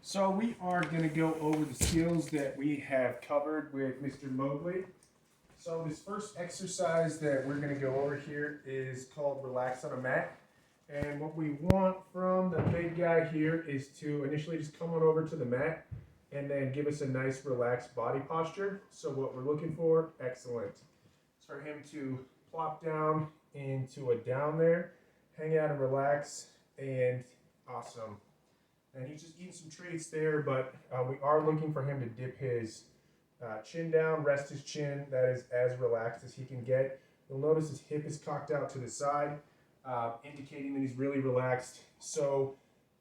So we are going to go over the skills that we have covered with Mr. Mogley. So this first exercise that we're going to go over here is called relax on a mat. And what we want from the big guy here is to initially just come on over to the mat and then give us a nice relaxed body posture. So what we're looking for, excellent. It's for him to plop down into a down there, hang out and relax, and awesome. And he's just eating some treats there, but we are looking for him to dip his chin down, rest his chin. That is as relaxed as he can get. You'll notice his hip is cocked out to the side, indicating that he's really relaxed. So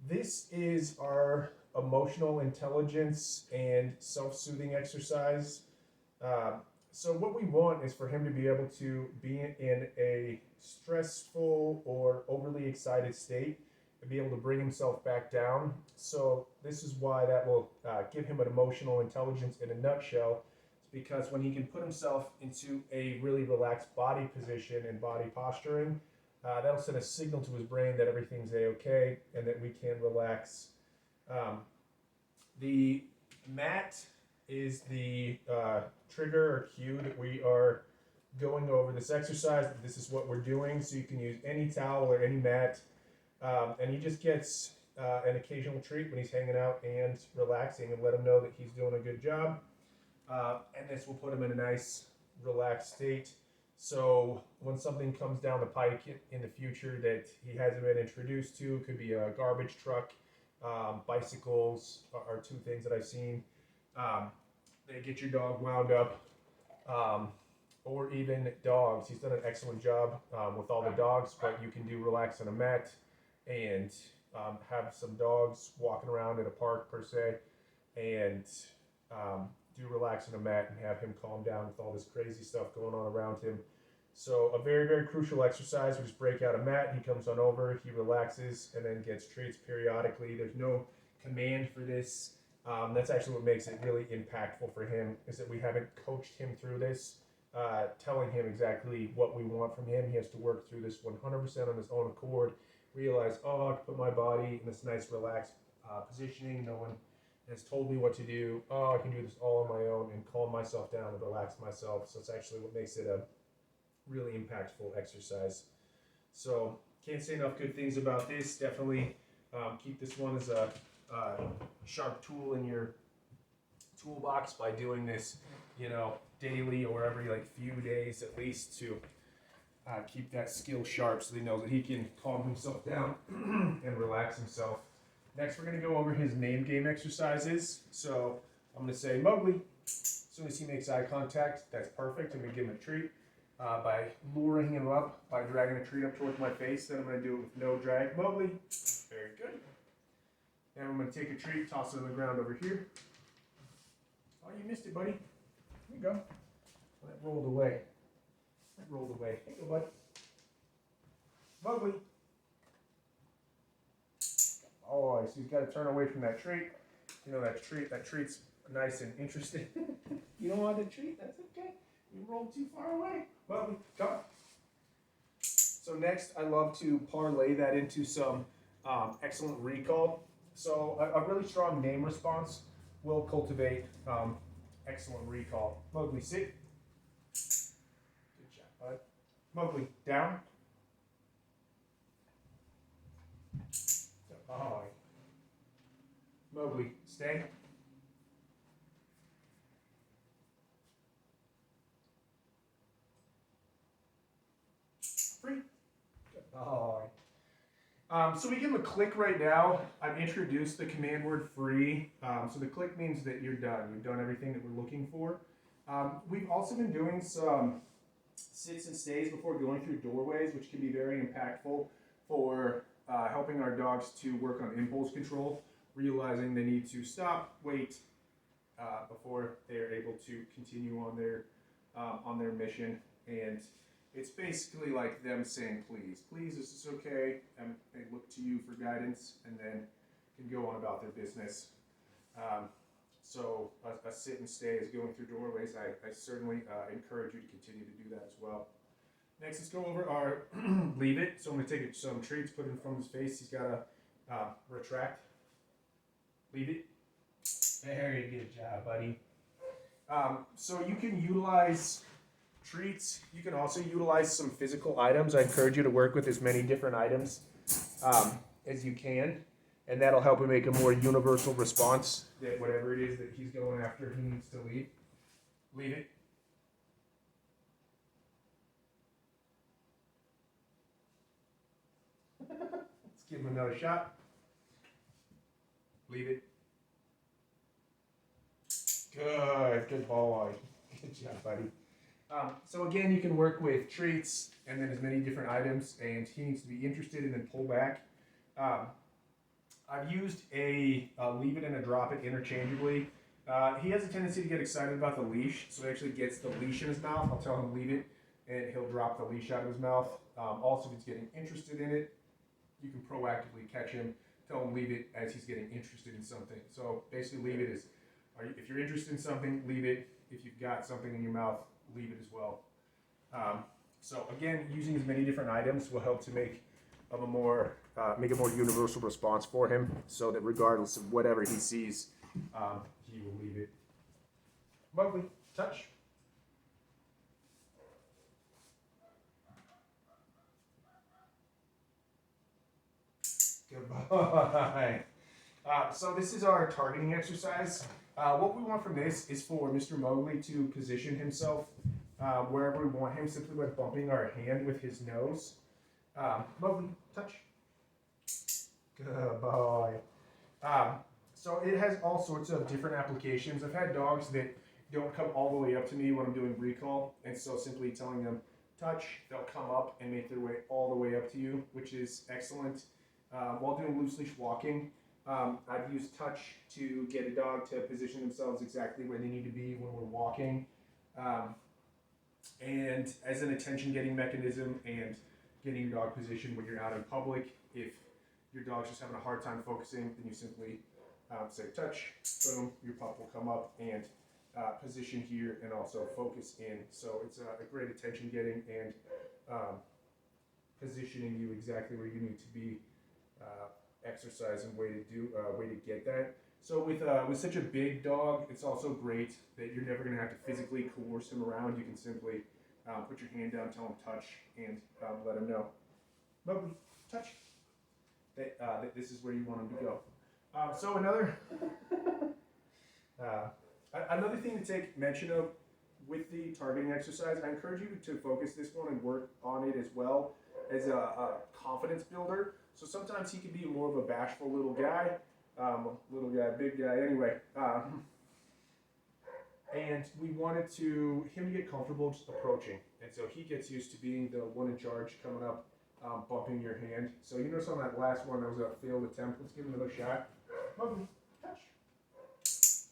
this is our emotional intelligence and self-soothing exercise. So what we want is for him to be able to be in a stressful or overly excited state and be able to bring himself back down. So this is why that will give him an emotional intelligence in a nutshell. It's because when he can put himself into a really relaxed body position and body posturing, that'll send a signal to his brain that everything's a-okay and that we can relax. The mat is the trigger or cue that we are going over this exercise. This is what we're doing, so you can use any towel or any mat. And he just gets an occasional treat when he's hanging out and relaxing, and let him know that he's doing a good job. And this will put him in a nice, relaxed state. So when something comes down the pike in the future that he hasn't been introduced to, it could be a garbage truck, bicycles are two things that I've seen. They get your dog wound up, or even dogs. He's done an excellent job with all the dogs, but you can do relax on a mat and have some dogs walking around in a park per se, and do relax on a mat and have him calm down with all this crazy stuff going on around him. So a very, very crucial exercise. We just break out a mat, he comes on over, he relaxes, and then gets treats periodically. There's no command for this. That's actually what makes it really impactful for him, is that we haven't coached him through this, telling him exactly what we want from him. He has to work through this 100% on his own accord, realize, oh, I can put my body in this nice relaxed positioning. No one has told me what to do. Oh, I can do this all on my own and calm myself down and relax myself. So it's actually what makes it a really impactful exercise. So can't say enough good things about this. Definitely keep this one as a sharp tool in your toolbox by doing this, daily or every few days at least, to keep that skill sharp so they know that he can calm himself down and relax himself. Next, we're going to go over his name game exercises. So I'm going to say Mogley. As soon as he makes eye contact, that's perfect. I'm going to give him a treat by luring him up, by dragging a treat up towards my face. Then I'm going to do it with no drag. Mogley. Very good. Now I'm going to take a treat, toss it on the ground over here. Oh, you missed it, buddy. Here you go. That rolled away. That rolled away. Here you go, bud. Mogley. Oh, so he's got to turn away from that treat. That treat's nice and interesting. You don't want the treat? That's okay. You rolled too far away. Mogley, come. So next, I love to parlay that into some excellent recall. So a really strong name response will cultivate excellent recall. Mogley, sit. Good job, bud. Mogley, down. Oh. Mogley, stay. Free. Good. Oh. So we give him a click right now. I've introduced the command word free. So the click means that you're done. You've done everything that we're looking for. We've also been doing some sits and stays before going through doorways, which can be very impactful for helping our dogs to work on impulse control, realizing they need to stop, wait, before they're able to continue on their mission. And it's basically like them saying, please, is this okay? And they look to you for guidance and then can go on about their business. So a sit and stay is going through doorways. I certainly encourage you to continue to do that as well. Next, let's go over our leave it. So I'm going to take some treats, put it in front of his face. He's got to retract. Leave it. Very good job, buddy. So you can utilize treats. You can also utilize some physical items. I encourage you to work with as many different items as you can, and that'll help him make a more universal response that whatever it is that he's going after, he needs to leave. Leave it. Let's give him another shot. Leave it. Good boy. Good job, buddy. So again, you can work with treats and then as many different items, and he needs to be interested and then pull back. I've used a leave it and a drop it interchangeably. He has a tendency to get excited about the leash, so he actually gets the leash in his mouth. I'll tell him leave it, and he'll drop the leash out of his mouth. Also, if he's getting interested in it, you can proactively catch him. Tell him leave it as he's getting interested in something. So basically, leave it is, if you're interested in something, leave it. If you've got something in your mouth, leave it as well. So again, using as many different items will help to make a more universal response for him, so that regardless of whatever he sees, he will leave it. Mogley, touch. Good boy. So this is our targeting exercise. What we want from this is for Mr. Mogley to position himself wherever we want him, simply by bumping our hand with his nose. Mogley, touch. Good boy. So it has all sorts of different applications. I've had dogs that don't come all the way up to me when I'm doing recall, and so simply telling them touch, they'll come up and make their way all the way up to you, which is excellent. While doing loose leash walking, I've used touch to get a dog to position themselves exactly where they need to be when we're walking, and as an attention getting mechanism and getting your dog positioned when you're out in public. If your dog's just having a hard time focusing, then you simply say touch, boom, your pup will come up and position here and also focus in. So it's a great attention getting and positioning you exactly where you need to be. Exercise and way to get that. So with such a big dog, it's also great that you're never going to have to physically coerce him around. You can simply put your hand down, tell him touch, and let him know. Mogley, touch. That this is where you want him to go. So another thing to take mention of with the targeting exercise, I encourage you to focus this one and work on it as well as a confidence builder. So sometimes he can be more of a bashful little guy, big guy, anyway. And we wanted him to get comfortable just approaching. And so he gets used to being the one in charge, coming up, bumping your hand. So you notice on that last one, that was a failed attempt. Let's give him another shot. Mogley, touch.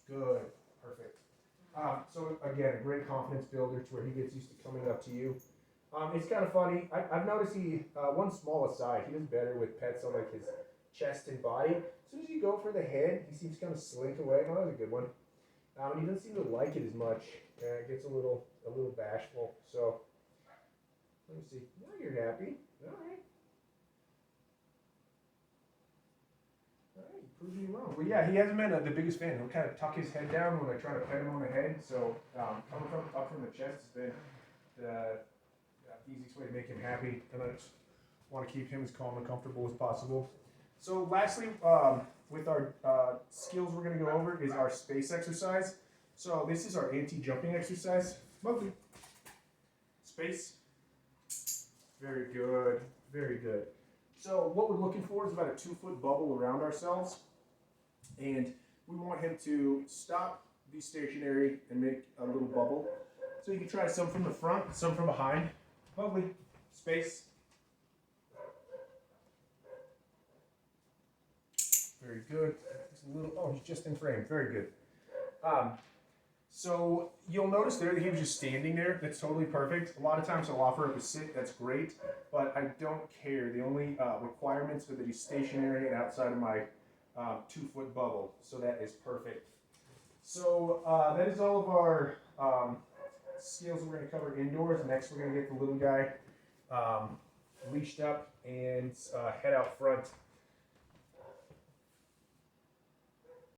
Good, perfect. So again, a great confidence builder to where he gets used to coming up to you. It's kind of funny. I've noticed one small aside, he does better with pets on like his chest and body. As soon as you go for the head, he seems to kind of slink away. Oh, that was a good one. And he doesn't seem to like it as much. It gets a little bashful. So let me see. Now you're happy. All right. All right, you proved me wrong. Well, yeah, he hasn't been the biggest fan. He'll kind of tuck his head down when I try to pet him on the head. So coming up from the chest has been the easiest way to make him happy, and I just want to keep him as calm and comfortable as possible. So lastly, with our skills we're going to go over is our space exercise. So this is our anti-jumping exercise. Mogley. Space. Very good, very good. So what we're looking for is about a 2-foot bubble around ourselves, and we want him to stop, be stationary, and make a little bubble. So you can try some from the front, some from behind. Mogley, space. Very good. He's just in frame. Very good. So you'll notice there that he was just standing there. That's totally perfect. A lot of times I'll offer up a sit. That's great, but I don't care. The only requirements are that he's stationary and outside of my 2-foot bubble. So that is perfect. So that is all of our skills we're going to cover indoors. Next, we're going to get the little guy leashed up and head out front